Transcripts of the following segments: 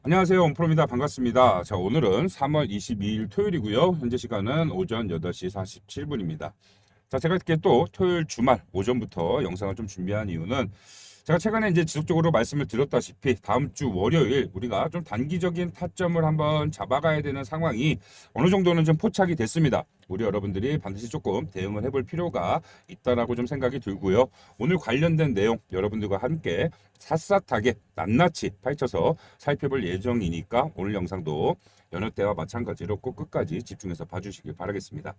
안녕하세요. 온프로입니다. 반갑습니다. 자, 오늘은 3월 22일 토요일이고요. 현재 시간은 오전 8시 47분입니다. 자, 제가 이렇게 또 토요일 주말 오전부터 영상을 좀 준비한 이유는 제가 최근에 이제 지속적으로 말씀을 드렸다시피 다음 주 월요일 우리가 좀 단기적인 타점을 한번 잡아가야 되는 상황이 어느 정도는 좀 포착이 됐습니다. 우리 여러분들이 반드시 조금 대응을 해볼 필요가 있다라고 좀 생각이 들고요. 오늘 관련된 내용 여러분들과 함께 샅샅하게 낱낱이 파헤쳐서 살펴볼 예정이니까 오늘 영상도 여느 때와 마찬가지로 꼭 끝까지 집중해서 봐주시길 바라겠습니다.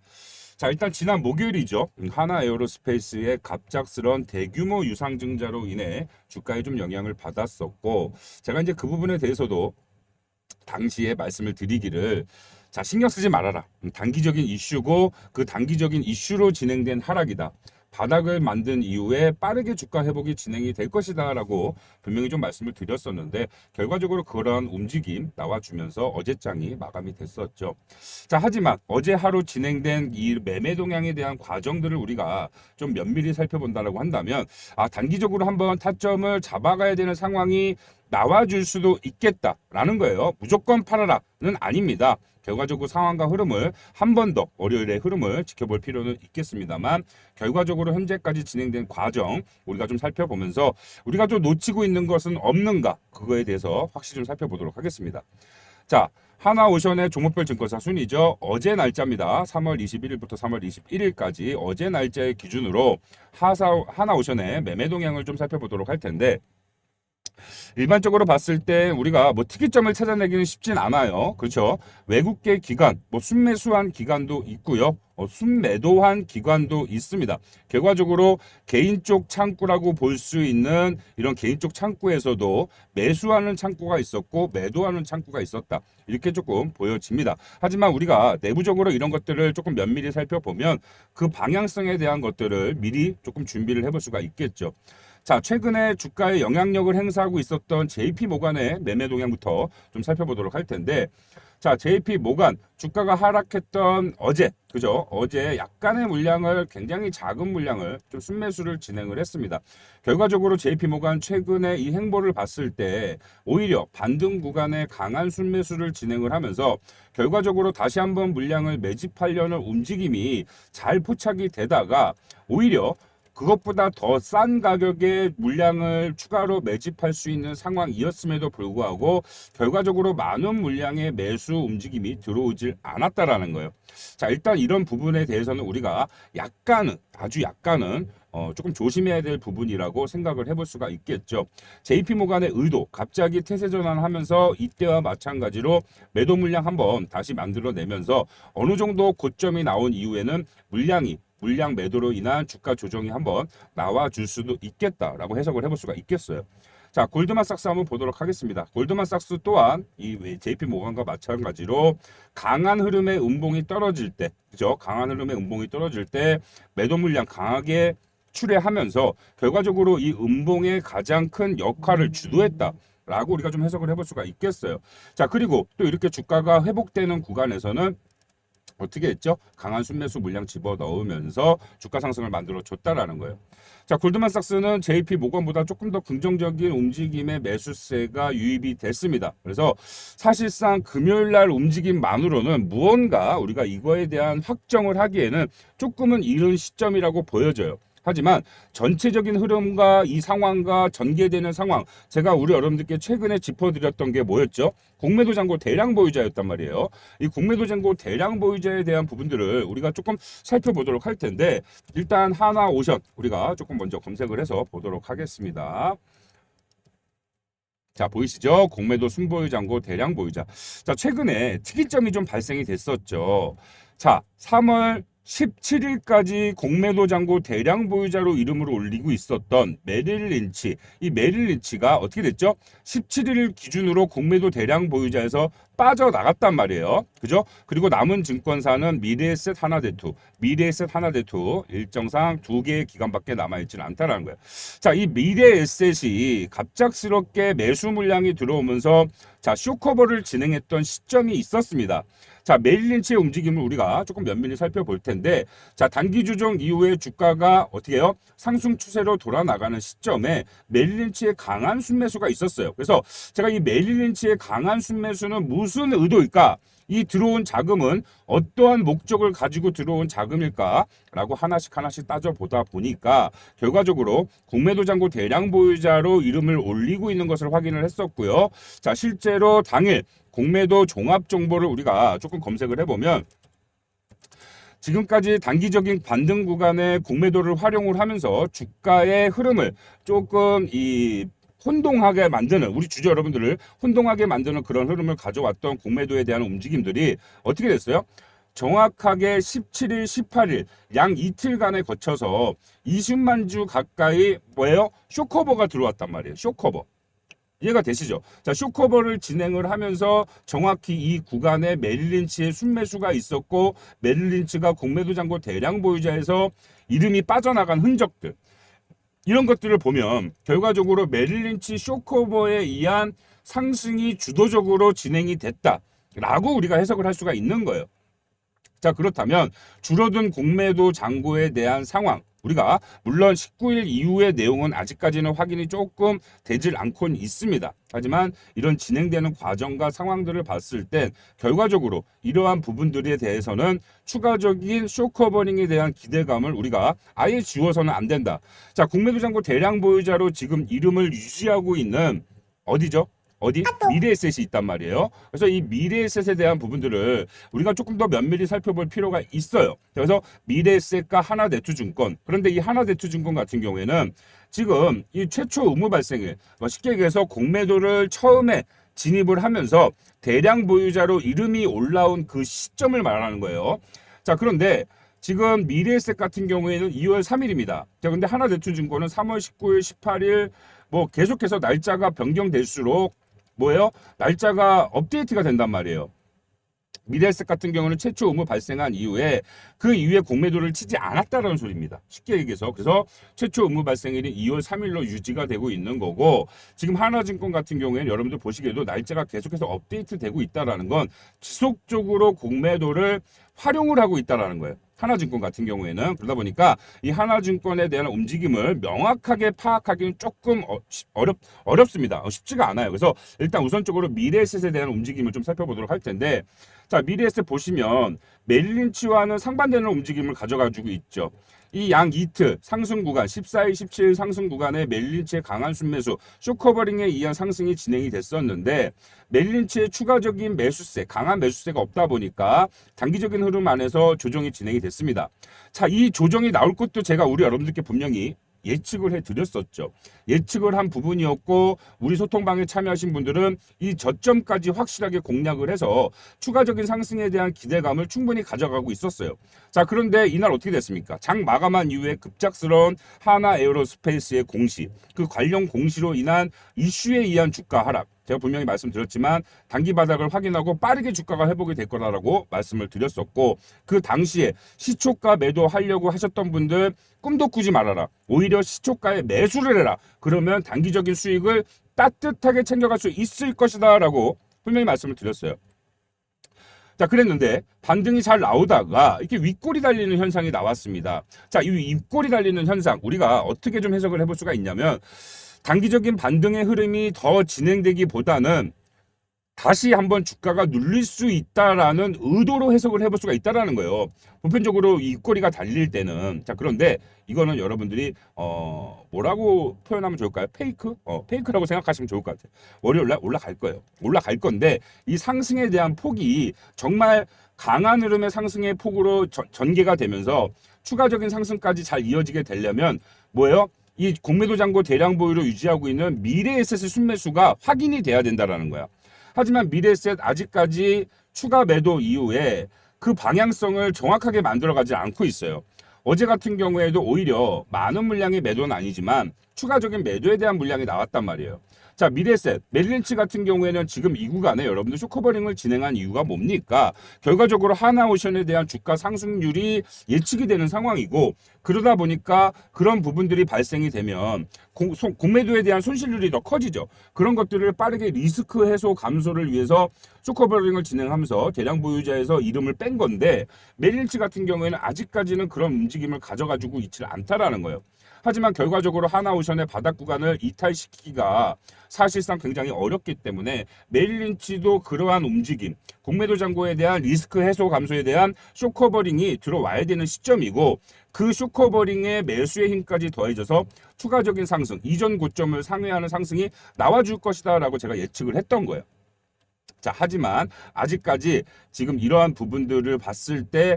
자, 일단 지난 목요일이죠. 하나에어로스페이스의 갑작스런 대규모 유상증자로 인해 주가에 좀 영향을 받았었고, 제가 이제 그 부분에 대해서도 당시에 말씀을 드리기를, 자, 신경 쓰지 말아라. 단기적인 이슈고 그 단기적인 이슈로 진행된 하락이다. 바닥을 만든 이후에 빠르게 주가 회복이 진행이 될 것이다라고 분명히 좀 말씀을 드렸었는데, 결과적으로 그런 움직임 나와주면서 어제장이 마감이 됐었죠. 자, 하지만 어제 하루 진행된 이 매매 동향에 대한 과정들을 우리가 좀 면밀히 살펴본다라고 한다면, 단기적으로 한번 타점을 잡아가야 되는 상황이 나와줄 수도 있겠다라는 거예요. 무조건 팔아라는 아닙니다. 결과적으로 상황과 흐름을 한 번 더 월요일의 흐름을 지켜볼 필요는 있겠습니다만, 결과적으로 현재까지 진행된 과정 우리가 좀 살펴보면서 우리가 좀 놓치고 있는 것은 없는가, 그거에 대해서 확실히 좀 살펴보도록 하겠습니다. 자, 하나오션의 종목별 증권사 순이죠. 어제 날짜입니다. 3월 21일부터 3월 21일까지 어제 날짜의 기준으로 하나오션의 매매 동향을 좀 살펴보도록 할 텐데, 일반적으로 봤을 때 우리가 뭐 특이점을 찾아내기는 쉽진 않아요. 그렇죠? 외국계 기관, 뭐 순매수한 기관도 있고요. 순매도한 기관도 있습니다. 결과적으로 개인 쪽 창구라고 볼 수 있는 이런 개인 쪽 창구에서도 매수하는 창구가 있었고 매도하는 창구가 있었다. 이렇게 조금 보여집니다. 하지만 우리가 내부적으로 이런 것들을 조금 면밀히 살펴보면 그 방향성에 대한 것들을 미리 조금 준비를 해볼 수가 있겠죠. 자, 최근에 주가에 영향력을 행사하고 있었던 JP모간의 매매 동향부터 좀 살펴보도록 할 텐데, 자, JP모간 주가가 하락했던 어제, 그죠? 어제 약간의 물량을, 굉장히 작은 물량을 좀 순매수를 진행을 했습니다. 결과적으로 JP모간 최근에 이 행보를 봤을 때 오히려 반등 구간에 강한 순매수를 진행을 하면서 결과적으로 다시 한번 물량을 매집하려는 움직임이 잘 포착이 되다가 오히려 그것보다 더 싼 가격의 물량을 추가로 매집할 수 있는 상황이었음에도 불구하고 결과적으로 많은 물량의 매수 움직임이 들어오질 않았다라는 거예요. 자, 일단 이런 부분에 대해서는 우리가 약간은, 아주 약간은 조금 조심해야 될 부분이라고 생각을 해볼 수가 있겠죠. JP모간의 의도, 갑자기 태세 전환하면서 이때와 마찬가지로 매도 물량 한번 다시 만들어내면서 어느 정도 고점이 나온 이후에는 물량 매도로 인한 주가 조정이 한번 나와줄 수도 있겠다라고 해석을 해볼 수가 있겠어요. 자, 골드만삭스 한번 보도록 하겠습니다. 골드만삭스 또한 이 JP모건과 마찬가지로 강한 흐름의 음봉이 떨어질 때, 그죠? 강한 흐름의 음봉이 떨어질 때 매도 물량 강하게 출회하면서 결과적으로 이 음봉의 가장 큰 역할을 주도했다. 라고 우리가 좀 해석을 해볼 수가 있겠어요. 자, 그리고 또 이렇게 주가가 회복되는 구간에서는 어떻게 했죠? 강한 순매수 물량 집어넣으면서 주가 상승을 만들어 줬다라는 거예요. 자, 골드만삭스는 JP 모건보다 조금 더 긍정적인 움직임의 매수세가 유입이 됐습니다. 그래서 사실상 금요일 날 움직임만으로는 무언가 우리가 이거에 대한 확정을 하기에는 조금은 이른 시점이라고 보여져요. 하지만 전체적인 흐름과 이 상황과 전개되는 상황, 제가 우리 여러분들께 최근에 짚어드렸던 게 뭐였죠? 공매도 잔고 대량 보유자였단 말이에요. 이 공매도 잔고 대량 보유자에 대한 부분들을 우리가 조금 살펴보도록 할 텐데, 일단 하나오션 우리가 조금 먼저 검색을 해서 보도록 하겠습니다. 자, 보이시죠? 공매도 순보유 잔고 대량 보유자. 자, 최근에 특이점이 좀 발생이 됐었죠. 자, 3월 17일까지 공매도 잔고 대량 보유자로 이름을 올리고 있었던 메릴 린치. 이 메릴 린치가 어떻게 됐죠? 17일 기준으로 공매도 대량 보유자에서 빠져나갔단 말이에요. 그죠? 그리고 남은 증권사는 미래에셋 하나대투, 미래에셋 하나대투 일정상 두 개의 기간밖에 남아있지는 않다라는 거예요. 자, 이 미래에셋이 갑작스럽게 매수 물량이 들어오면서 자, 쇼커버를 진행했던 시점이 있었습니다. 자, 메릴린치의 움직임을 우리가 조금 면밀히 살펴볼 텐데, 자, 단기 조정 이후에 주가가 어떻게 해요? 상승 추세로 돌아나가는 시점에 메릴린치의 강한 순매수가 있었어요. 그래서 제가 이 메릴린치의 강한 순매수는 무슨 의도일까? 이 들어온 자금은 어떠한 목적을 가지고 들어온 자금일까라고 하나씩 따져보다 보니까 결과적으로 공매도 잔고 대량 보유자로 이름을 올리고 있는 것을 확인을 했었고요. 자, 실제로 당일 공매도 종합 정보를 우리가 조금 검색을 해보면 지금까지 단기적인 반등 구간의 공매도를 활용을 하면서 주가의 흐름을 조금 혼동하게 만드는, 우리 주주 여러분들을 혼동하게 만드는 그런 흐름을 가져왔던 공매도에 대한 움직임들이 어떻게 됐어요? 정확하게 17일, 18일 양 이틀간에 거쳐서 20만 주 가까이 뭐예요? 쇼커버가 들어왔단 말이에요. 쇼커버. 이해가 되시죠? 자, 쇼커버를 진행을 하면서 정확히 이 구간에 메릴린치의 순매수가 있었고 메릴린치가 공매도 잔고 대량 보유자에서 이름이 빠져나간 흔적들, 이런 것들을 보면 결과적으로 메릴린치 쇼커버에 의한 상승이 주도적으로 진행이 됐다라고 우리가 해석을 할 수가 있는 거예요. 자, 그렇다면 줄어든 공매도 잔고에 대한 상황, 우리가 물론 19일 이후의 내용은 아직까지는 확인이 조금 되질 않고는 있습니다. 하지만 이런 진행되는 과정과 상황들을 봤을 땐 결과적으로 이러한 부분들에 대해서는 추가적인 쇼커버링에 대한 기대감을 우리가 아예 지워서는 안 된다. 자, 공매도 잔고 대량 보유자로 지금 이름을 유지하고 있는 어디죠? 어디? 미래에셋이 있단 말이에요. 그래서 이 미래에셋에 대한 부분들을 우리가 조금 더 면밀히 살펴볼 필요가 있어요. 그래서 미래에셋과 하나대투증권, 그런데 이 하나대투증권 같은 경우에는 지금 이 최초 의무 발생일, 쉽게 얘기해서 공매도를 처음에 진입을 하면서 대량 보유자로 이름이 올라온 그 시점을 말하는 거예요. 자, 그런데 지금 미래에셋 같은 경우에는 2월 3일입니다. 자, 근데 하나대투증권은 3월 19일, 18일 뭐 계속해서 날짜가 변경될수록 뭐예요? 날짜가 업데이트가 된단 말이에요. 미래에셋 같은 경우는 최초 의무 발생한 이후에 그 이후에 공매도를 치지 않았다는 소리입니다. 쉽게 얘기해서. 그래서 최초 의무 발생일이 2월 3일로 유지가 되고 있는 거고, 지금 하나증권 같은 경우에는 여러분들 보시기에도 날짜가 계속해서 업데이트 되고 있다는 건 지속적으로 공매도를 활용을 하고 있다는 거예요. 하나증권 같은 경우에는. 그러다 보니까 이 하나증권에 대한 움직임을 명확하게 파악하기는 조금 어렵습니다. 쉽지가 않아요. 그래서 일단 우선적으로 미래에셋에 대한 움직임을 좀 살펴보도록 할 텐데, 자, 미래에셋 보시면 메릴린치와는 상반되는 움직임을 가져가지고 있죠. 이 양 이틀 상승 구간 14일, 17일 상승 구간에 메릴린치의 강한 순매수, 쇼커버링에 의한 상승이 진행이 됐었는데 메릴린치의 추가적인 매수세, 강한 매수세가 없다 보니까 단기적인 흐름 안에서 조정이 진행이 됐습니다. 자, 이 조정이 나올 것도 제가 우리 여러분들께 분명히 예측을 해드렸었죠. 예측을 한 부분이었고 우리 소통방에 참여하신 분들은 이 저점까지 확실하게 공략을 해서 추가적인 상승에 대한 기대감을 충분히 가져가고 있었어요. 자, 그런데 이날 어떻게 됐습니까? 장 마감한 이후에 급작스러운 하나 에어로스페이스의 공시, 그 관련 공시로 인한 이슈에 의한 주가 하락, 제가 분명히 말씀드렸지만 단기 바닥을 확인하고 빠르게 주가가 회복이 될 거라고 말씀을 드렸었고, 그 당시에 시초가 매도하려고 하셨던 분들 꿈도 꾸지 말아라. 오히려 시초가에 매수를 해라. 그러면 단기적인 수익을 따뜻하게 챙겨갈 수 있을 것이다 라고 분명히 말씀을 드렸어요. 자, 그랬는데 반등이 잘 나오다가 이렇게 윗골이 달리는 현상이 나왔습니다. 자, 이 윗골이 달리는 현상 우리가 어떻게 좀 해석을 해볼 수가 있냐면, 단기적인 반등의 흐름이 더 진행되기보다는 다시 한번 주가가 눌릴 수 있다라는 의도로 해석을 해볼 수가 있다라는 거예요. 보편적으로 이 윗꼬리가 달릴 때는. 자, 그런데 이거는 여러분들이 뭐라고 표현하면 좋을까요? 페이크? 페이크라고 생각하시면 좋을 것 같아요. 월요일날 올라갈 거예요. 올라갈 건데 이 상승에 대한 폭이 정말 강한 흐름의 상승의 폭으로 전개가 되면서 추가적인 상승까지 잘 이어지게 되려면 뭐예요? 이 공매도 잔고 대량 보유로 유지하고 있는 미래에셋의 순매수가 확인이 돼야 된다라는 거야. 하지만 미래에셋 아직까지 추가 매도 이후에 그 방향성을 정확하게 만들어가지 않고 있어요. 어제 같은 경우에도 오히려 많은 물량의 매도는 아니지만 추가적인 매도에 대한 물량이 나왔단 말이에요. 자, 미래셋, 메릴린치 같은 경우에는 지금 이 구간에 여러분들 쇼커버링을 진행한 이유가 뭡니까? 결과적으로 하나오션에 대한 주가 상승률이 예측이 되는 상황이고, 그러다 보니까 그런 부분들이 발생이 되면 공매도에 대한 손실률이 더 커지죠. 그런 것들을 빠르게 리스크 해소 감소를 위해서 쇼커버링을 진행하면서 대량 보유자에서 이름을 뺀 건데, 메릴린치 같은 경우에는 아직까지는 그런 움직임을 가져가지고 있지 않다라는 거예요. 하지만 결과적으로 하나오션의 바닥 구간을 이탈시키기가 사실상 굉장히 어렵기 때문에 메릴린치도 그러한 움직임, 공매도 잔고에 대한 리스크 해소 감소에 대한 쇼커버링이 들어와야 되는 시점이고, 그 쇼커버링의 매수의 힘까지 더해져서 추가적인 상승, 이전 고점을 상회하는 상승이 나와줄 것이다 라고 제가 예측을 했던 거예요. 자, 하지만 아직까지 지금 이러한 부분들을 봤을 때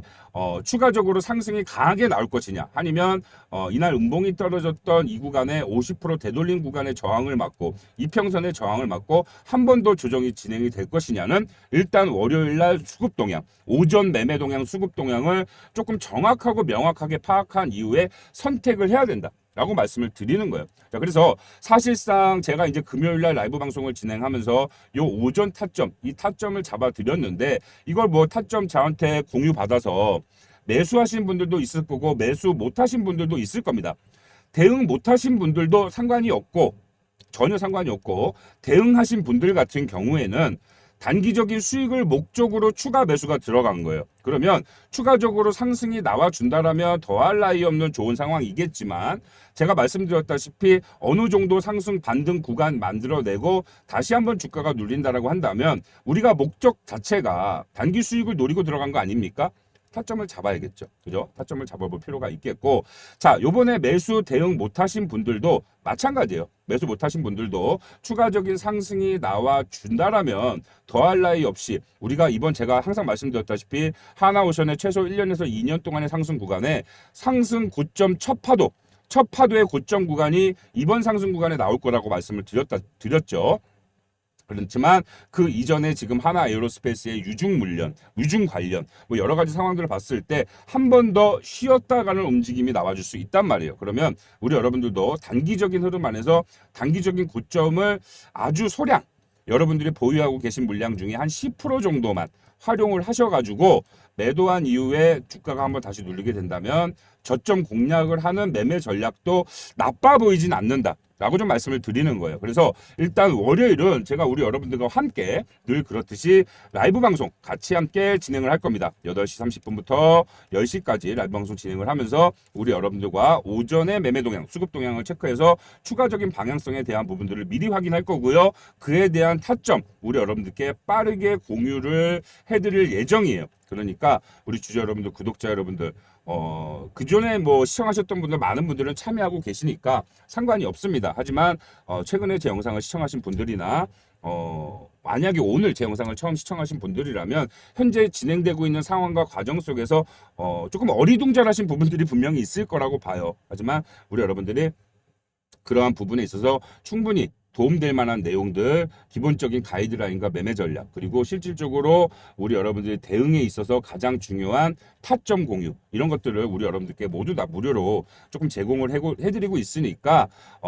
추가적으로 상승이 강하게 나올 것이냐, 아니면 이날 음봉이 떨어졌던 이 구간에 50% 되돌림 구간의 저항을 맞고 이평선의 저항을 맞고 한 번 더 조정이 진행이 될 것이냐는 일단 월요일 날 수급 동향, 오전 매매 동향, 수급 동향을 조금 정확하고 명확하게 파악한 이후에 선택을 해야 된다 라고 말씀을 드리는 거예요. 자, 그래서 사실상 제가 이제 금요일 날 라이브 방송을 진행하면서 요 오전 타점, 이 타점을 잡아 드렸는데, 이걸 뭐 타점 저한테 공유 받아서 매수하신 분들도 있을 거고 매수 못 하신 분들도 있을 겁니다. 대응 못 하신 분들도 상관이 없고, 전혀 상관이 없고, 대응하신 분들 같은 경우에는 단기적인 수익을 목적으로 추가 매수가 들어간 거예요. 그러면 추가적으로 상승이 나와준다라면 더할 나위 없는 좋은 상황이겠지만, 제가 말씀드렸다시피 어느 정도 상승 반등 구간 만들어내고 다시 한번 주가가 눌린다라고 한다면 우리가 목적 자체가 단기 수익을 노리고 들어간 거 아닙니까? 타점을 잡아야겠죠. 그죠? 타점을 잡아볼 필요가 있겠고, 자, 요번에 매수 대응 못하신 분들도 마찬가지예요. 매수 못하신 분들도 추가적인 상승이 나와준다라면 더할 나위 없이 우리가 이번 제가 항상 말씀드렸다시피 하나오션의 최소 1년에서 2년 동안의 상승 구간에 상승 고점 첫 파도의 고점 구간이 이번 상승 구간에 나올 거라고 말씀을 드렸죠. 그렇지만 그 이전에 지금 하나 에어로스페이스의 유중 물련, 유중 관련 뭐 여러 가지 상황들을 봤을 때 한 번 더 쉬었다 가는 움직임이 나와줄 수 있단 말이에요. 그러면 우리 여러분들도 단기적인 흐름 안에서 단기적인 고점을 아주 소량 여러분들이 보유하고 계신 물량 중에 한 10% 정도만 활용을 하셔가지고 매도한 이후에 주가가 한번 다시 눌리게 된다면 저점 공략을 하는 매매 전략도 나빠 보이진 않는다 라고 좀 말씀을 드리는 거예요. 그래서 일단 월요일은 제가 우리 여러분들과 함께 늘 그렇듯이 라이브 방송 같이 함께 진행을 할 겁니다. 8시 30분부터 10시까지 라이브 방송 진행을 하면서 우리 여러분들과 오전에 매매 동향, 수급 동향을 체크해서 추가적인 방향성에 대한 부분들을 미리 확인할 거고요. 그에 대한 타점 우리 여러분들께 빠르게 공유를 해드릴 예정이에요. 그러니까 우리 주주 여러분들, 구독자 여러분들, 그전에 뭐 시청하셨던 분들 많은 분들은 참여하고 계시니까 상관이 없습니다. 하지만 최근에 제 영상을 시청하신 분들이나 만약에 오늘 제 영상을 처음 시청하신 분들이라면 현재 진행되고 있는 상황과 과정 속에서 조금 어리둥절하신 부분들이 분명히 있을 거라고 봐요. 하지만 우리 여러분들이 그러한 부분에 있어서 충분히 도움될 만한 내용들, 기본적인 가이드라인과 매매 전략, 그리고 실질적으로 우리 여러분들의 대응에 있어서 가장 중요한 타점 공유, 이런 것들을 우리 여러분들께 모두 다 무료로 조금 제공을 해드리고 있으니까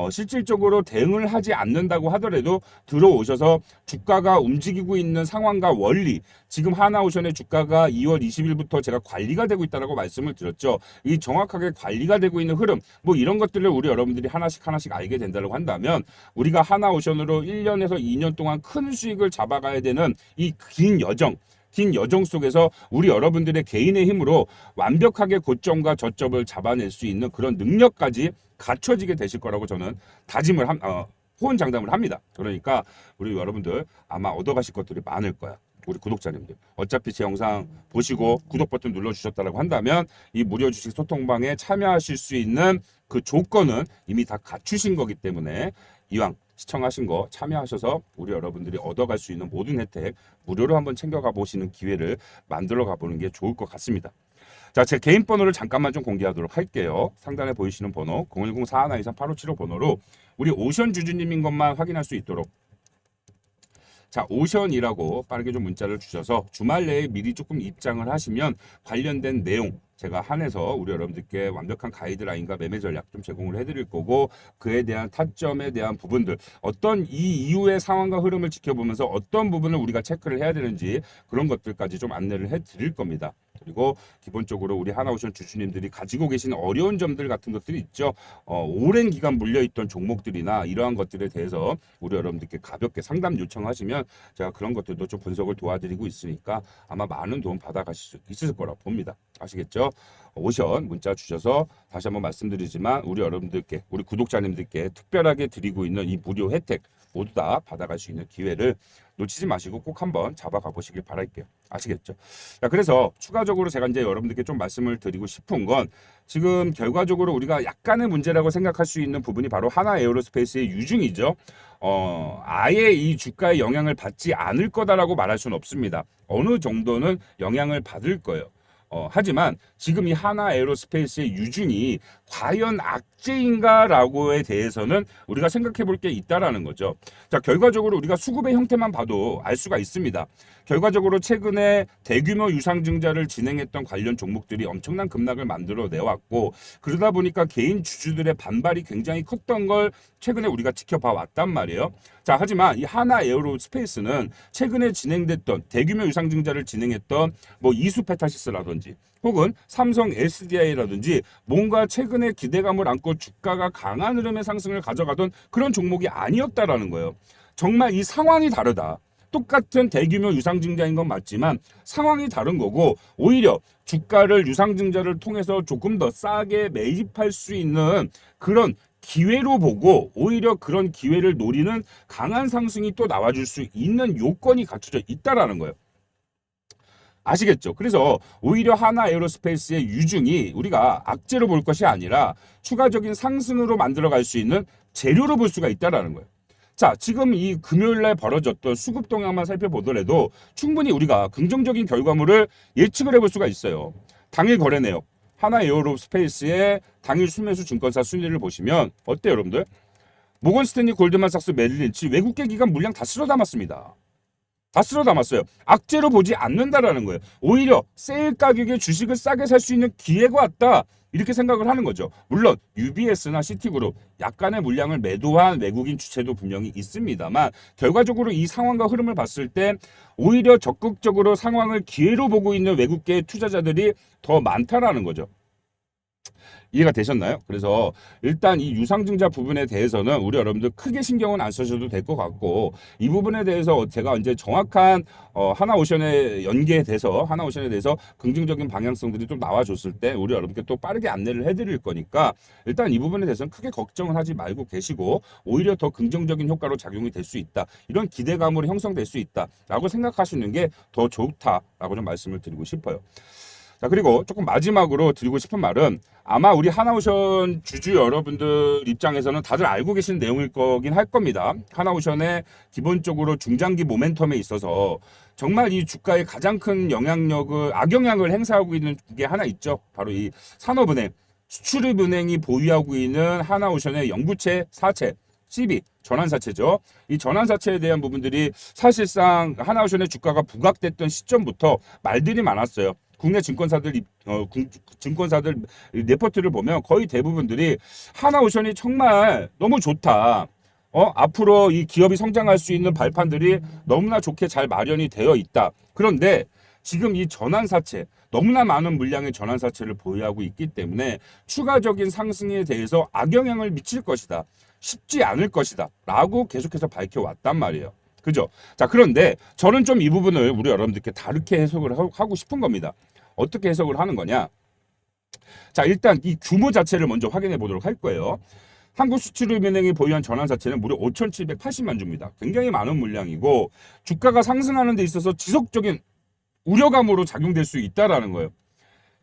실질적으로 대응을 하지 않는다고 하더라도 들어오셔서 주가가 움직이고 있는 상황과 원리, 지금 하나오션의 주가가 2월 20일부터 제가 관리가 되고 있다고 말씀을 드렸죠. 이 정확하게 관리가 되고 있는 흐름, 뭐 이런 것들을 우리 여러분들이 하나씩 알게 된다고 한다면 우리가 하나오션으로 1년에서 2년 동안 큰 수익을 잡아가야 되는 이 긴 여정 속에서 우리 여러분들의 개인의 힘으로 완벽하게 고점과 저점을 잡아낼 수 있는 그런 능력까지 갖춰지게 되실 거라고 저는 호언장담을 합니다. 그러니까 우리 여러분들 아마 얻어가실 것들이 많을 거야. 우리 구독자님들, 어차피 제 영상 보시고 구독 버튼 눌러주셨다고 한다면 이 무료 주식 소통방에 참여하실 수 있는 그 조건은 이미 다 갖추신 거기 때문에 이왕 시청하신 거 참여하셔서 우리 여러분들이 얻어갈 수 있는 모든 혜택 무료로 한번 챙겨가 보시는 기회를 만들어 가보는 게 좋을 것 같습니다. 자, 제 개인 번호를 잠깐만 좀 공개하도록 할게요. 상단에 보이시는 번호 010-4123-8575 번호로 우리 오션 주주님인 것만 확인할 수 있도록, 자, 오션이라고 빠르게 좀 문자를 주셔서 주말 내에 미리 조금 입장을 하시면 관련된 내용, 제가 한해서 우리 여러분들께 완벽한 가이드라인과 매매 전략 좀 제공을 해드릴 거고, 그에 대한 타점에 대한 부분들, 어떤 이 이후의 상황과 흐름을 지켜보면서 어떤 부분을 우리가 체크를 해야 되는지 그런 것들까지 좀 안내를 해드릴 겁니다. 그리고 기본적으로 우리 하나오션 주주님들이 가지고 계신 어려운 점들 같은 것들이 있죠. 오랜 기간 물려있던 종목들이나 이러한 것들에 대해서 우리 여러분들께 가볍게 상담 요청하시면 제가 그런 것들도 좀 분석을 도와드리고 있으니까 아마 많은 도움 받아가실 수 있을 거라 봅니다. 아시겠죠? 오션 문자 주셔서 다시 한번 말씀드리지만 우리 여러분들께, 우리 구독자님들께 특별하게 드리고 있는 이 무료 혜택 모두 다 받아갈 수 있는 기회를 놓치지 마시고 꼭 한번 잡아가 보시길 바랄게요. 아시겠죠? 자, 그래서 추가적으로 제가 이제 여러분들께 좀 말씀을 드리고 싶은 건, 지금 결과적으로 우리가 약간의 문제라고 생각할 수 있는 부분이 바로 하나 에어로스페이스의 유증이죠. 아예 이 주가에 영향을 받지 않을 거다라고 말할 수는 없습니다. 어느 정도는 영향을 받을 거예요. 하지만 지금 이 하나 에어로스페이스의 유증이 과연 악재인가라고에 대해서는 우리가 생각해 볼 게 있다라는 거죠. 자, 결과적으로 우리가 수급의 형태만 봐도 알 수가 있습니다. 결과적으로 최근에 대규모 유상증자를 진행했던 관련 종목들이 엄청난 급락을 만들어 내왔고, 그러다 보니까 개인 주주들의 반발이 굉장히 컸던 걸 최근에 우리가 지켜봐 왔단 말이에요. 자, 하지만 이 하나 에어로스페이스는 최근에 진행됐던 대규모 유상증자를 진행했던 뭐 이수페타시스라든지 혹은 삼성 SDI라든지 뭔가 최근에 기대감을 안고 주가가 강한 흐름의 상승을 가져가던 그런 종목이 아니었다라는 거예요. 정말 이 상황이 다르다. 똑같은 대규모 유상증자인 건 맞지만 상황이 다른 거고, 오히려 주가를 유상증자를 통해서 조금 더 싸게 매입할 수 있는 그런 기회로 보고, 오히려 그런 기회를 노리는 강한 상승이 또 나와줄 수 있는 요건이 갖춰져 있다라는 거예요. 아시겠죠? 그래서 오히려 하나 에어로스페이스의 유증이 우리가 악재로 볼 것이 아니라 추가적인 상승으로 만들어갈 수 있는 재료로 볼 수가 있다라는 거예요. 자, 지금 이 금요일날 벌어졌던 수급 동향만 살펴보더라도 충분히 우리가 긍정적인 결과물을 예측을 해볼 수가 있어요. 당일 거래 내역, 하나 에어로스페이스의 당일 순매수 증권사 순위를 보시면 어때요, 여러분들? 모건 스탠리, 골드만삭스, 메릴린치 외국계 기관 물량 다 쓸어 담았습니다. 다 쓸어 담았어요. 악재로 보지 않는다라는 거예요. 오히려 세일 가격에 주식을 싸게 살 수 있는 기회가 왔다, 이렇게 생각을 하는 거죠. 물론 UBS나 시티그룹 약간의 물량을 매도한 외국인 주체도 분명히 있습니다만, 결과적으로 이 상황과 흐름을 봤을 때 오히려 적극적으로 상황을 기회로 보고 있는 외국계 투자자들이 더 많다라는 거죠. 이해가 되셨나요? 그래서 일단 이 유상증자 부분에 대해서는 우리 여러분들 크게 신경은 안 쓰셔도 될 것 같고, 이 부분에 대해서 제가 이제 정확한 하나오션에 연계돼서 하나오션에 대해서 긍정적인 방향성들이 좀 나와줬을 때 우리 여러분께 또 빠르게 안내를 해드릴 거니까, 일단 이 부분에 대해서는 크게 걱정은 하지 말고 계시고, 오히려 더 긍정적인 효과로 작용이 될 수 있다, 이런 기대감으로 형성될 수 있다라고 생각하시는 게 더 좋다라고 좀 말씀을 드리고 싶어요. 자, 그리고 조금 마지막으로 드리고 싶은 말은, 아마 우리 하나오션 주주 여러분들 입장에서는 다들 알고 계신 내용일 거긴 할 겁니다. 하나오션의 기본적으로 중장기 모멘텀에 있어서 정말 이 주가에 가장 큰 영향력을, 악영향을 행사하고 있는 게 하나 있죠. 바로 이 산업은행, 수출입은행이 보유하고 있는 하나오션의 영구채, 사채, CB, 전환사채죠. 이 전환사채에 대한 부분들이 사실상 하나오션의 주가가 부각됐던 시점부터 말들이 많았어요. 국내 증권사들 레포트를 보면 거의 대부분들이 하나오션이 정말 너무 좋다. 앞으로 이 기업이 성장할 수 있는 발판들이 너무나 좋게 잘 마련이 되어 있다. 그런데 지금 이 전환사채, 너무나 많은 물량의 전환사채를 보유하고 있기 때문에 추가적인 상승에 대해서 악영향을 미칠 것이다, 쉽지 않을 것이다 라고 계속해서 밝혀왔단 말이에요. 그죠? 자, 그런데 저는 좀 이 부분을 우리 여러분들께 다르게 해석을 하고 싶은 겁니다. 어떻게 해석을 하는 거냐? 자, 일단 이 규모 자체를 먼저 확인해 보도록 할 거예요. 한국수출입은행이 보유한 전환사채는 무려 5,780만 주입니다. 굉장히 많은 물량이고, 주가가 상승하는 데 있어서 지속적인 우려감으로 작용될 수 있다라는 거예요.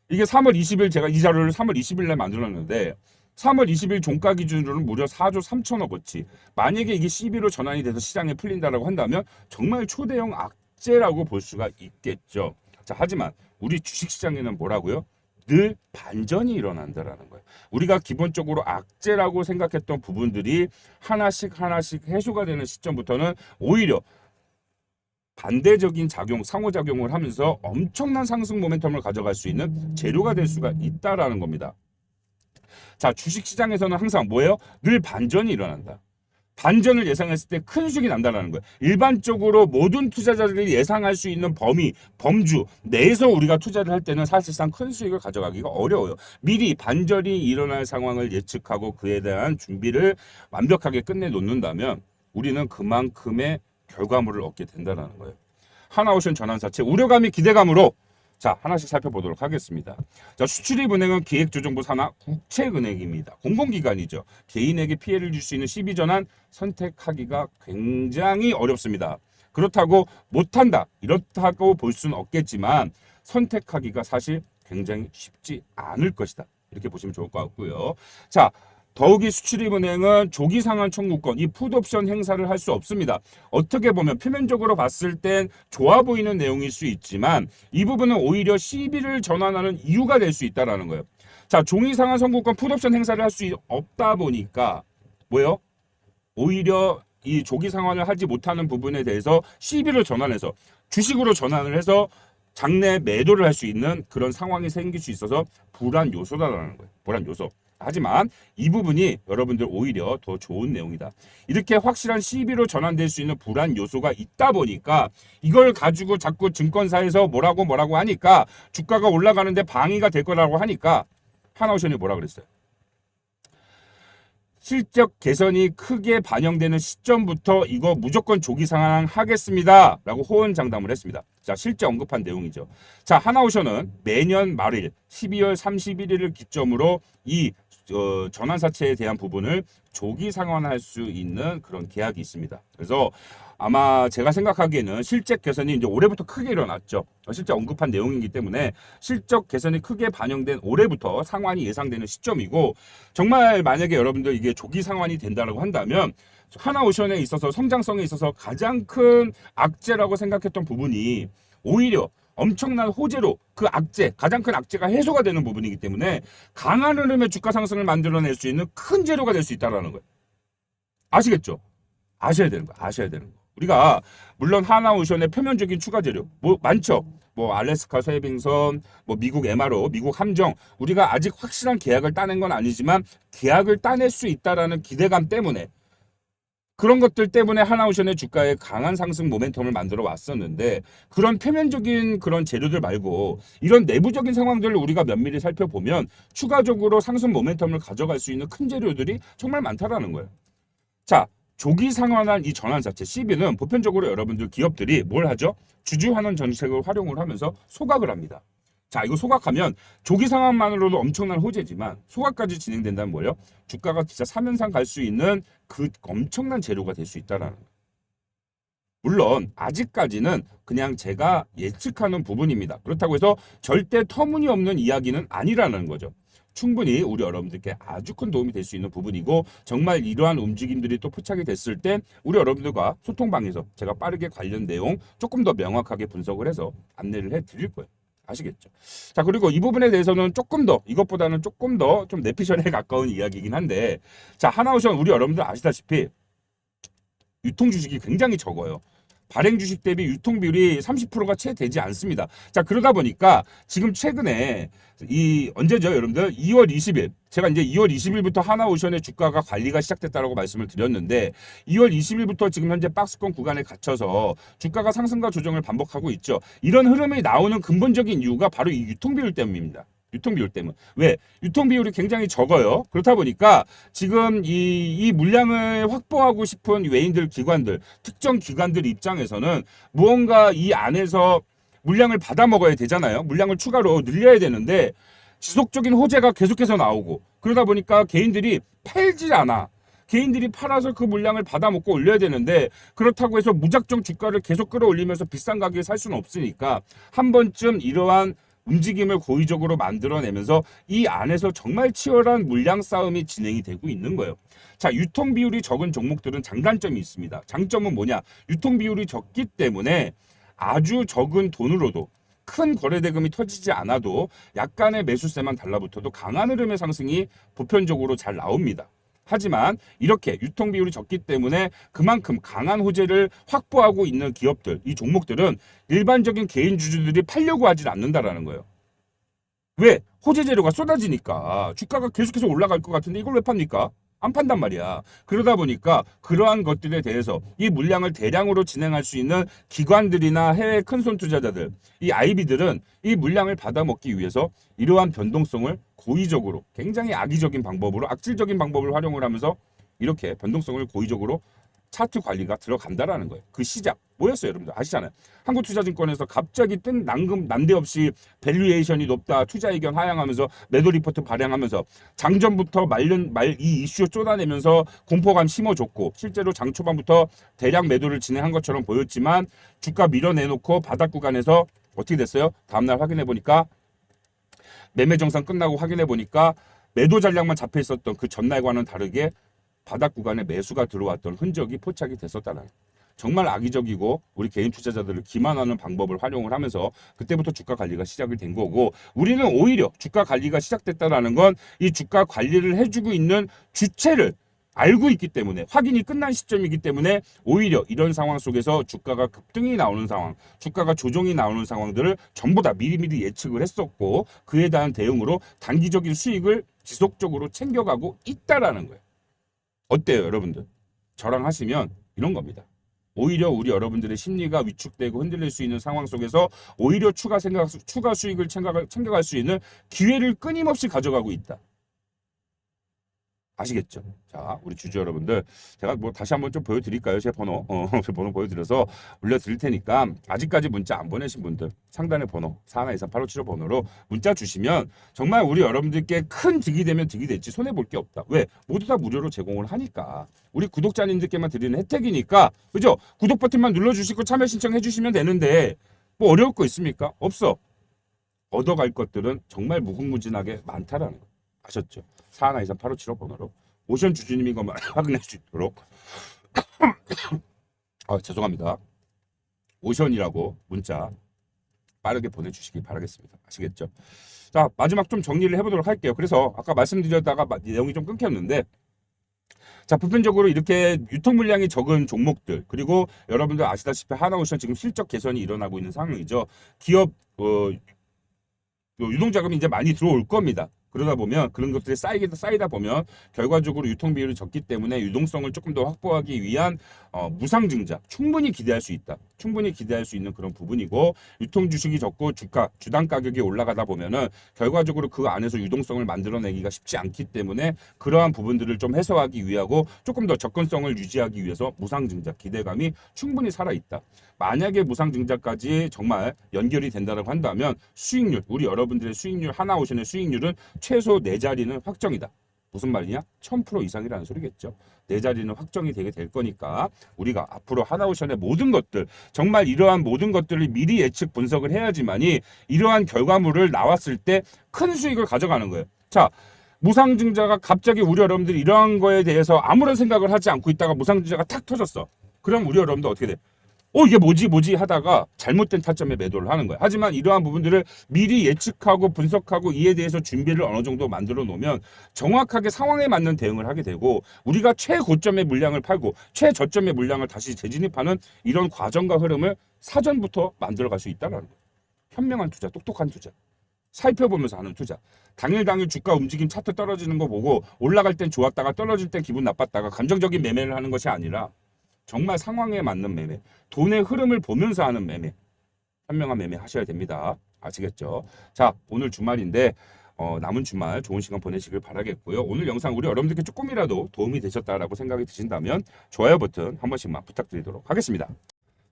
이게 3월 20일, 제가 이 자료를 3월 20일 날 만들었는데 3월 20일 종가 기준으로는 무려 4조 3천억 원치. 만약에 이게 CB로 전환이 돼서 시장에 풀린다라고 한다면 정말 초대형 악재라고 볼 수가 있겠죠. 자, 하지만 우리 주식시장에는 뭐라고요? 늘 반전이 일어난다라는 거예요. 우리가 기본적으로 악재라고 생각했던 부분들이 하나씩 해소가 되는 시점부터는 오히려 반대적인 작용, 상호작용을 하면서 엄청난 상승 모멘텀을 가져갈 수 있는 재료가 될 수가 있다라는 겁니다. 자, 주식시장에서는 항상 뭐예요? 늘 반전이 일어난다. 반전을 예상했을 때 큰 수익이 난다는 거예요. 일반적으로 모든 투자자들이 예상할 수 있는 범위, 범주 내에서 우리가 투자를 할 때는 사실상 큰 수익을 가져가기가 어려워요. 미리 반전이 일어날 상황을 예측하고 그에 대한 준비를 완벽하게 끝내 놓는다면 우리는 그만큼의 결과물을 얻게 된다는 거예요. 하나오션 전환사채 우려감이 기대감으로 자, 하나씩 살펴보도록 하겠습니다. 자, 수출입은행은 기획조정부 산하 국채은행입니다. 공공기관이죠. 개인에게 피해를 줄 수 있는 시비전환 선택하기가 굉장히 어렵습니다. 그렇다고 못한다, 이렇다고 볼 수는 없겠지만 선택하기가 사실 굉장히 쉽지 않을 것이다. 이렇게 보시면 좋을 것 같고요. 자, 더욱이 수출입은행은 조기 상환 청구권, 이 풋옵션 행사를 할 수 없습니다. 어떻게 보면 표면적으로 봤을 땐 좋아 보이는 내용일 수 있지만 이 부분은 오히려 시비를 전환하는 이유가 될 수 있다는 거예요. 자, 종이 상환 청구권 풋옵션 행사를 할 수 없다 보니까 뭐예요? 오히려 이 조기 상환을 하지 못하는 부분에 대해서 시비를 전환해서 주식으로 전환을 해서 장내 매도를 할 수 있는 그런 상황이 생길 수 있어서 불안 요소다라는 거예요. 불안 요소. 하지만 이 부분이 여러분들 오히려 더 좋은 내용이다. 이렇게 확실한 시비로 전환될 수 있는 불안 요소가 있다 보니까 이걸 가지고 자꾸 증권사에서 뭐라고 하니까 주가가 올라가는데 방해가 될 거라고 하니까 하나오션이 뭐라 그랬어요? 실적 개선이 크게 반영되는 시점부터 이거 무조건 조기 상환하겠습니다 라고 호언장담을 했습니다. 자, 실제 언급한 내용이죠. 자, 하나오션은 매년 말일 12월 31일을 기점으로 이 전환사채에 대한 부분을 조기 상환할 수 있는 그런 계약이 있습니다. 그래서 아마 제가 생각하기에는 실적 개선이 이제 올해부터 크게 일어났죠. 실제 언급한 내용이기 때문에 실적 개선이 크게 반영된 올해부터 상환이 예상되는 시점이고, 정말 만약에 여러분들 이게 조기 상환이 된다고 한다면 하나오션에 있어서 성장성에 있어서 가장 큰 악재라고 생각했던 부분이 오히려 엄청난 호재로 그 악재, 가장 큰 악재가 해소가 되는 부분이기 때문에 강한 흐름의 주가 상승을 만들어낼 수 있는 큰 재료가 될 수 있다는 거예요. 아시겠죠? 아셔야 되는 거예요. 아셔야 되는 거. 우리가 물론 하나오션의 표면적인 추가 재료 뭐 많죠. 뭐 알래스카 소해빙선, 뭐 미국 MRO, 미국 함정, 우리가 아직 확실한 계약을 따낸 건 아니지만 계약을 따낼 수 있다라는 기대감 때문에, 그런 것들 때문에 하나오션의 주가에 강한 상승 모멘텀을 만들어 왔었는데, 그런 표면적인 그런 재료들 말고 이런 내부적인 상황들을 우리가 면밀히 살펴보면 추가적으로 상승 모멘텀을 가져갈 수 있는 큰 재료들이 정말 많다라는 거예요. 자, 조기 상환한 이 전환사채 CB는 보편적으로 여러분들 기업들이 뭘 하죠? 주주환원 정책을 활용을 하면서 소각을 합니다. 자, 이거 소각하면 조기 상환만으로도 엄청난 호재지만 소각까지 진행된다면 뭐예요? 주가가 진짜 3연상 갈 수 있는 그 엄청난 재료가 될 수 있다라는 거예요. 물론 아직까지는 그냥 제가 예측하는 부분입니다. 그렇다고 해서 절대 터무니없는 이야기는 아니라는 거죠. 충분히 우리 여러분들께 아주 큰 도움이 될 수 있는 부분이고, 정말 이러한 움직임들이 또 포착이 됐을 때 우리 여러분들과 소통방에서 제가 빠르게 관련 내용 조금 더 명확하게 분석을 해서 안내를 해드릴 거예요. 아시겠죠? 자, 그리고 이 부분에 대해서는 조금 더, 이것보다는 조금 더 좀 내피셜에 가까운 이야기이긴 한데, 자, 하나오션 우리 여러분들 아시다시피 유통 주식이 굉장히 적어요. 발행 주식 대비 유통 비율이 30%가 채 되지 않습니다. 자, 그러다 보니까 지금 최근에 이 언제죠, 여러분들? 2월 20일. 제가 이제 2월 20일부터 하나오션의 주가가 관리가 시작됐다고 말씀을 드렸는데, 2월 20일부터 지금 현재 박스권 구간에 갇혀서 주가가 상승과 조정을 반복하고 있죠. 이런 흐름이 나오는 근본적인 이유가 바로 이 유통 비율 때문입니다. 유통 비율 때문. 왜? 유통 비율이 굉장히 적어요. 그렇다 보니까 지금 이 물량을 확보하고 싶은 외인들, 기관들, 특정 기관들 입장에서는 무언가 이 안에서 물량을 받아 먹어야 되잖아요. 물량을 추가로 늘려야 되는데 지속적인 호재가 계속해서 나오고, 그러다 보니까 개인들이 팔질 않아. 개인들이 팔아서 그 물량을 받아 먹고 올려야 되는데, 그렇다고 해서 무작정 주가를 계속 끌어올리면서 비싼 가격에 살 수는 없으니까 한 번쯤 이러한 움직임을 고의적으로 만들어내면서 이 안에서 정말 치열한 물량 싸움이 진행이 되고 있는 거예요. 자, 유통 비율이 적은 종목들은 장단점이 있습니다. 장점은 뭐냐? 유통 비율이 적기 때문에 아주 적은 돈으로도 큰 거래 대금이 터지지 않아도 약간의 매수세만 달라붙어도 강한 흐름의 상승이 보편적으로 잘 나옵니다. 하지만 이렇게 유통 비율이 적기 때문에 그만큼 강한 호재를 확보하고 있는 기업들, 이 종목들은 일반적인 개인 주주들이 팔려고 하질 않는다라는 거예요. 왜? 호재 재료가 쏟아지니까 주가가 계속해서 올라갈 것 같은데 이걸 왜 팝니까? 안 판단 말이야. 그러다 보니까 그러한 것들에 대해서 이 물량을 대량으로 진행할 수 있는 기관들이나 해외 큰손 투자자들, 이 IB들은 이 물량을 받아먹기 위해서 이러한 변동성을 고의적으로 굉장히 악의적인 방법으로 악질적인 방법을 활용을 하면서 이렇게 변동성을 고의적으로 차트 관리가 들어간다라는 거예요. 그 시작 뭐였어요, 여러분들 아시잖아요. 한국투자증권에서 갑자기 뜬 난데없이 밸류에이션이 높다, 투자 의견 하향하면서 매도 리포트 발행하면서 장전부터 이 이슈 쏟아내면서 공포감 심어줬고 실제로 장 초반부터 대량 매도를 진행한 것처럼 보였지만 주가 밀어내놓고 바닥 구간에서 어떻게 됐어요? 다음날 확인해 보니까 매매 정산 끝나고 확인해 보니까 매도 전략만 잡혀 있었던 그 전날과는 다르게 바닥 구간에 매수가 들어왔던 흔적이 포착이 됐었다는, 정말 악의적이고 우리 개인 투자자들을 기만하는 방법을 활용을 하면서 그때부터 주가 관리가 시작이 된 거고, 우리는 오히려 주가 관리가 시작됐다라는 건 이 주가 관리를 해주고 있는 주체를 알고 있기 때문에, 확인이 끝난 시점이기 때문에 오히려 이런 상황 속에서 주가가 급등이 나오는 상황, 주가가 조정이 나오는 상황들을 전부 다 미리미리 예측을 했었고 그에 대한 대응으로 단기적인 수익을 지속적으로 챙겨가고 있다라는 거예요. 어때요, 여러분들? 저랑 하시면 이런 겁니다. 오히려 우리 여러분들의 심리가 위축되고 흔들릴 수 있는 상황 속에서 오히려 추가 수익을 챙겨갈 수 있는 기회를 끊임없이 가져가고 있다. 아시겠죠? 자, 우리 주주 여러분들, 제가 뭐 다시 한번 좀 보여드릴까요? 제 번호, 제 번호 보여드려서 올려드릴 테니까 아직까지 문자 안 보내신 분들 상단의 번호 41238575 번호로 문자 주시면 정말 우리 여러분들께 큰 득이 되면 득이 됐지 손해 볼 게 없다. 왜? 모두 다 무료로 제공을 하니까. 우리 구독자님들께만 드리는 혜택이니까, 그죠? 구독 버튼만 눌러주시고 참여 신청해 주시면 되는데 뭐 어려울 거 있습니까? 없어. 얻어갈 것들은 정말 무궁무진하게 많다라는 거 아셨죠? 41238575 번호로 오션 주주님인 것만 확인할 수 있도록 죄송합니다. 오션이라고 문자 빠르게 보내주시기 바라겠습니다. 아시겠죠? 자, 마지막 좀 정리를 해보도록 할게요. 그래서 아까 말씀드렸다가 내용이 좀 끊겼는데, 자, 보편적으로 이렇게 유통 물량이 적은 종목들, 그리고 여러분들 아시다시피 하나오션 지금 실적 개선이 일어나고 있는 상황이죠. 기업 유동자금이 이제 많이 들어올 겁니다. 그러다 보면 그런 것들이 쌓이다 보면 결과적으로 유통 비율이 적기 때문에 유동성을 조금 더 확보하기 위한 무상증자 충분히 기대할 수 있다. 충분히 기대할 수 있는 그런 부분이고, 유통 주식이 적고 주당 가격이 올라가다 보면은 결과적으로 그 안에서 유동성을 만들어내기가 쉽지 않기 때문에 그러한 부분들을 좀 해소하기 위하고 조금 더 접근성을 유지하기 위해서 무상증자 기대감이 충분히 살아있다. 만약에 무상증자까지 정말 연결이 된다고 한다면 수익률, 우리 여러분들의 수익률, 하나오션의 수익률은 최소 4자리는 확정이다. 무슨 말이냐? 1000% 이상이라는 소리겠죠. 4자리는 확정이 되게 될 거니까 우리가 앞으로 하나오션의 모든 것들, 정말 이러한 모든 것들을 미리 예측 분석을 해야지만이 이러한 결과물을 나왔을 때 큰 수익을 가져가는 거예요. 자, 무상증자가 갑자기 우리 여러분들이 이러한 거에 대해서 아무런 생각을 하지 않고 있다가 무상증자가 탁 터졌어. 그럼 우리 여러분들 어떻게 돼? 이게 뭐지 하다가 잘못된 타점에 매도를 하는 거야. 하지만 이러한 부분들을 미리 예측하고 분석하고 이에 대해서 준비를 어느 정도 만들어 놓으면 정확하게 상황에 맞는 대응을 하게 되고, 우리가 최고점의 물량을 팔고 최저점의 물량을 다시 재진입하는 이런 과정과 흐름을 사전부터 만들어 갈 수 있다는 거예요. 현명한 투자, 똑똑한 투자. 살펴보면서 하는 투자. 당일 주가 움직임 차트 떨어지는 거 보고 올라갈 땐 좋았다가 떨어질 땐 기분 나빴다가 감정적인 매매를 하는 것이 아니라 정말 상황에 맞는 매매, 돈의 흐름을 보면서 하는 매매, 현명한 매매 하셔야 됩니다. 아시겠죠? 자, 오늘 주말인데 남은 주말 좋은 시간 보내시길 바라겠고요. 오늘 영상 우리 여러분들께 조금이라도 도움이 되셨다라고 생각이 드신다면 좋아요 버튼 한 번씩만 부탁드리도록 하겠습니다.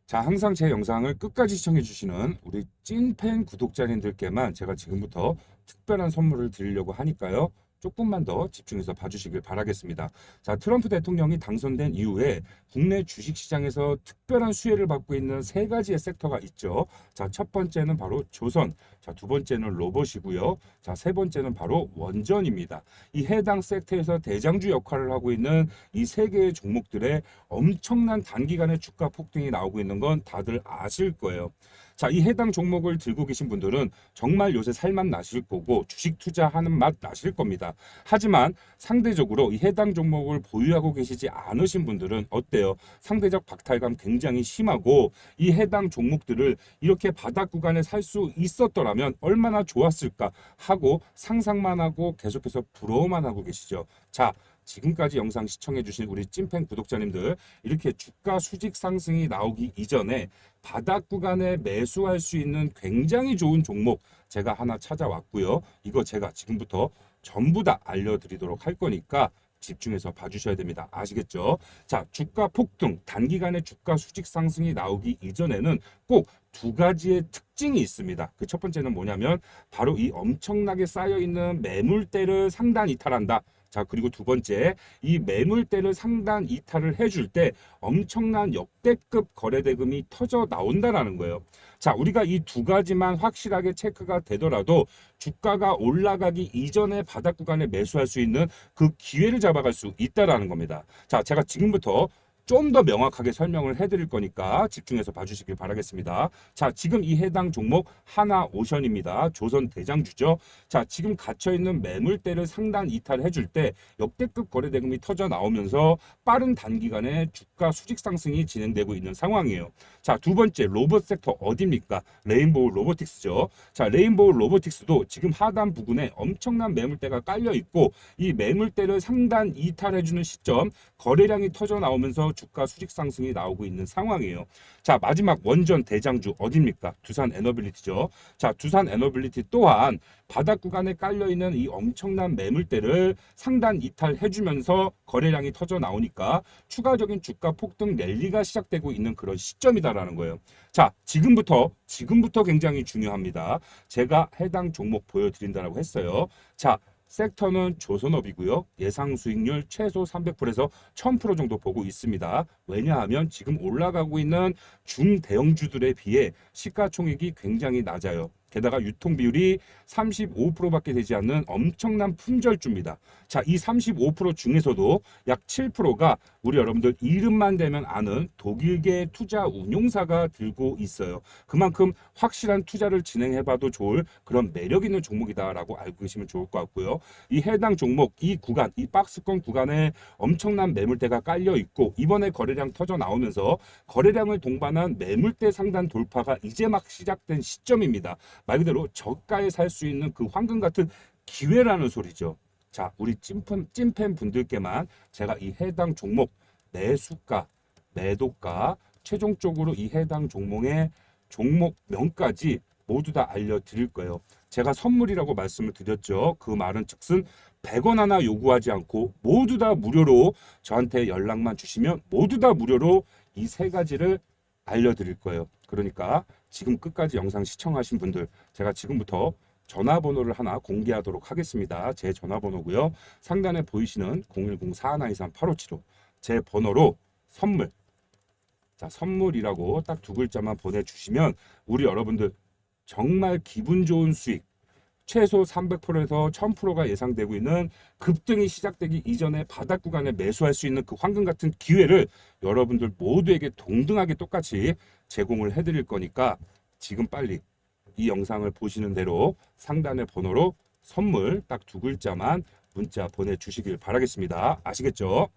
자, 항상 제 영상을 끝까지 시청해 주시는 우리 찐팬 구독자님들께만 제가 지금부터 특별한 선물을 드리려고 하니까요. 조금만 더 집중해서 봐주시길 바라겠습니다. 자, 트럼프 대통령이 당선된 이후에 국내 주식시장에서 특별한 수혜를 받고 있는 3가지의 섹터가 있죠. 자, 첫 번째는 바로 조선, 자, 두 번째는 로봇이고요. 자, 세 번째는 바로 원전입니다. 이 해당 섹터에서 대장주 역할을 하고 있는 이 3개의 종목들의 엄청난 단기간의 주가 폭등이 나오고 있는 건 다들 아실 거예요. 자, 이 해당 종목을 들고 계신 분들은 정말 요새 살맛 나실 거고 주식 투자하는 맛 나실 겁니다. 하지만 상대적으로 이 해당 종목을 보유하고 계시지 않으신 분들은 어때요? 상대적 박탈감 굉장히 심하고 이 해당 종목들을 이렇게 바닥 구간에 살 수 있었더라면 얼마나 좋았을까 하고 상상만 하고 계속해서 부러워만 하고 계시죠. 자, 지금까지 영상 시청해주신 우리 찐팬 구독자님들, 이렇게 주가 수직 상승이 나오기 이전에 바닥 구간에 매수할 수 있는 굉장히 좋은 종목 제가 하나 찾아왔고요. 이거 제가 지금부터 전부 다 알려드리도록 할 거니까 집중해서 봐주셔야 됩니다. 아시겠죠? 자, 주가 폭등, 단기간에 주가 수직 상승이 나오기 이전에는 꼭 두 가지의 특징이 있습니다. 그 첫 번째는 뭐냐면 바로 이 엄청나게 쌓여있는 매물대를 상단 이탈한다. 자, 그리고 두 번째, 이 매물대를 상단 이탈을 해줄 때 엄청난 역대급 거래대금이 터져 나온다라는 거예요. 자, 우리가 이 두 가지만 확실하게 체크가 되더라도 주가가 올라가기 이전에 바닥 구간에 매수할 수 있는 그 기회를 잡아갈 수 있다라는 겁니다. 자, 제가 지금부터 좀 더 명확하게 설명을 해드릴 거니까 집중해서 봐주시길 바라겠습니다. 자, 지금 이 해당 종목 하나오션입니다. 조선 대장주죠. 자, 지금 갇혀있는 매물대를 상단 이탈해줄 때 역대급 거래대금이 터져 나오면서 빠른 단기간에 주가 수직 상승이 진행되고 있는 상황이에요. 자, 두 번째 로봇 섹터 어디입니까? 레인보우 로보틱스죠. 자, 레인보우 로보틱스도 지금 하단 부근에 엄청난 매물대가 깔려 있고 이 매물대를 상단 이탈해주는 시점 거래량이 터져 나오면서 주가 수직 상승이 나오고 있는 상황이에요. 자, 마지막 원전 대장주 어디입니까? 두산 에너빌리티죠. 자, 두산 에너빌리티 또한 바닥 구간에 깔려 있는 이 엄청난 매물대를 상단 이탈해주면서 거래량이 터져 나오니까 추가적인 주가 폭등 랠리가 시작되고 있는 그런 시점이다라는 거예요. 자, 지금부터 굉장히 중요합니다. 제가 해당 종목 보여드린다라고 했어요. 자, 섹터는 조선업이고요. 예상 수익률 최소 300%에서 1000% 정도 보고 있습니다. 왜냐하면 지금 올라가고 있는 중대형주들에 비해 시가총액이 굉장히 낮아요. 게다가 유통 비율이 35%밖에 되지 않는 엄청난 품절주입니다. 자, 이 35% 중에서도 약 7%가 우리 여러분들 이름만 대면 아는 독일계 투자 운용사가 들고 있어요. 그만큼 확실한 투자를 진행해봐도 좋을 그런 매력 있는 종목이다라고 알고 계시면 좋을 것 같고요. 이 해당 종목, 이 구간, 이 박스권 구간에 엄청난 매물대가 깔려 있고 이번에 거래량 터져 나오면서 거래량을 동반한 매물대 상단 돌파가 이제 막 시작된 시점입니다. 말 그대로 저가에 살 수 있는 그 황금 같은 기회라는 소리죠. 자, 우리 찐팬 분들께만 제가 이 해당 종목 매수가, 매도가, 최종적으로 이 해당 종목의 종목명까지 모두 다 알려드릴 거예요. 제가 선물이라고 말씀을 드렸죠. 그 말은 즉슨 100원 하나 요구하지 않고 모두 다 무료로 저한테 연락만 주시면 모두 다 무료로 이 세 가지를 알려드릴 거예요. 그러니까 지금 끝까지 영상 시청하신 분들, 제가 지금부터 전화번호를 하나 공개하도록 하겠습니다. 제 전화번호고요. 상단에 보이시는 010-4123-8575 제 번호로 선물, 자, 선물이라고 딱 두 글자만 보내주시면 우리 여러분들 정말 기분 좋은 수익, 최소 300%에서 1000%가 예상되고 있는 급등이 시작되기 이전에 바닥 구간에 매수할 수 있는 그 황금 같은 기회를 여러분들 모두에게 동등하게 똑같이 제공을 해드릴 거니까 지금 빨리 이 영상을 보시는 대로 상단의 번호로 선물 딱 두 글자만 문자 보내주시길 바라겠습니다. 아시겠죠?